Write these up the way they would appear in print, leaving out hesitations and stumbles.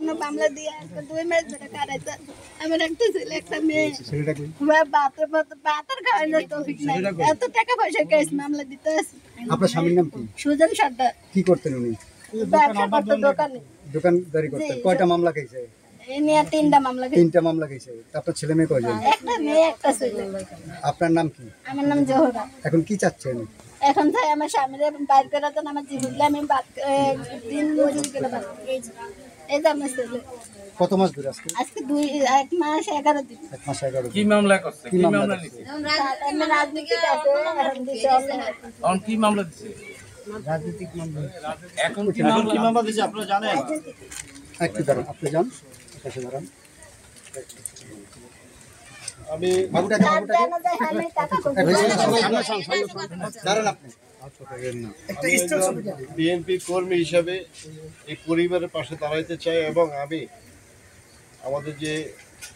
কোনো মামলা দিয়ে আজকে 2 মাস ধরে কাটাইতে আমার একটা ছেলে একটা মেয়ে বাতের খাওয়ানোর তৌফিক নাই এত টাকা পয়সা কেস মামলা দিতে আছে। আপনার স্বামীর নাম কি? সুজন সর্দার। কি করতেন উনি? ব্যবসা করতো দোকানে। দোকানদারি করতেন। কয়টা মামলা খাইছে? এই নিয়ে 3টা মামলা খাইছে। 3টা মামলা খাইছে। আপনার ছেলে মেয়ে কয়জন? একটা মেয়ে একটা ছেলে। আপনার নাম কি? আমার নাম জোহরা। এখন কি চাচ্ছেন? এখন তাই আমার স্বামীরে বাইর করে দেন আমার জীবনটা আমি দিন মজুরি করে বাদ এই যে আমার ছেলে কত মাস ধরে আজকে? আজকে 1 মাস 11 দিন। 1 মাস 11 কি দিন। মামলা করছে? কি মামলা নিছে? আমি রাজনীতি আছে এখন দিতে এখন কি মামলা দিছে? রাজনৈতিক মামলা। এখন কি মামলা দিছে আপনারা জানেন? একটু দাঁড়ান, আপনি যান পাশে দাঁড়ান। আমি বাবুটাকে জানা যায় আমি টাকা দাঁড়ান আপনি। বিএনপি কর্মী হিসাবে এই পরিবারের পাশে দাঁড়াইতে চাই এবং আমি আমাদের যে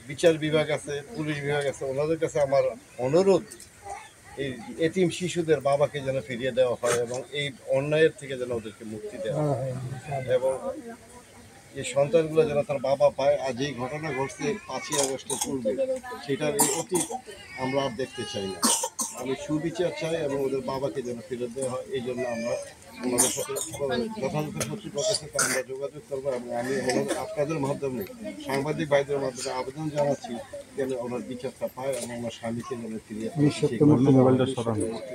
বিচার বিভাগ আছে, পুলিশ বিভাগ আছে, ওনাদের কাছে আমার অনুরোধ এই এতিম শিশুদের বাবাকে যেন ফিরিয়ে দেওয়া হয় এবং এই অন্যায়ের থেকে যেন ওদেরকে মুক্তি দেওয়া হয় এবং এই সন্তানগুলো যেন তার বাবা পায়। আর যেই ঘটনা ঘটছে 5ই আগস্টের পূর্বে সেটার এই অতীত আমরা আর দেখতে চাই না। আমি সুবিচার চাই এবং ওদের বাবাকে যেন ফেরত দেওয়া হয়। এই জন্য আমরা ওনাদের সাথে যথাযথ কর্তৃপক্ষের সাথে আমরা যোগাযোগ করবো এবং আমি আপনাদের মাধ্যমে সাংবাদিক ভাইদের মাধ্যমে আবেদন জানাচ্ছি যেন ওনার বিচারটা পায় এবং ওনার স্বামীকে যেন ফিরিয়ে আসসালামু আলাইকুম।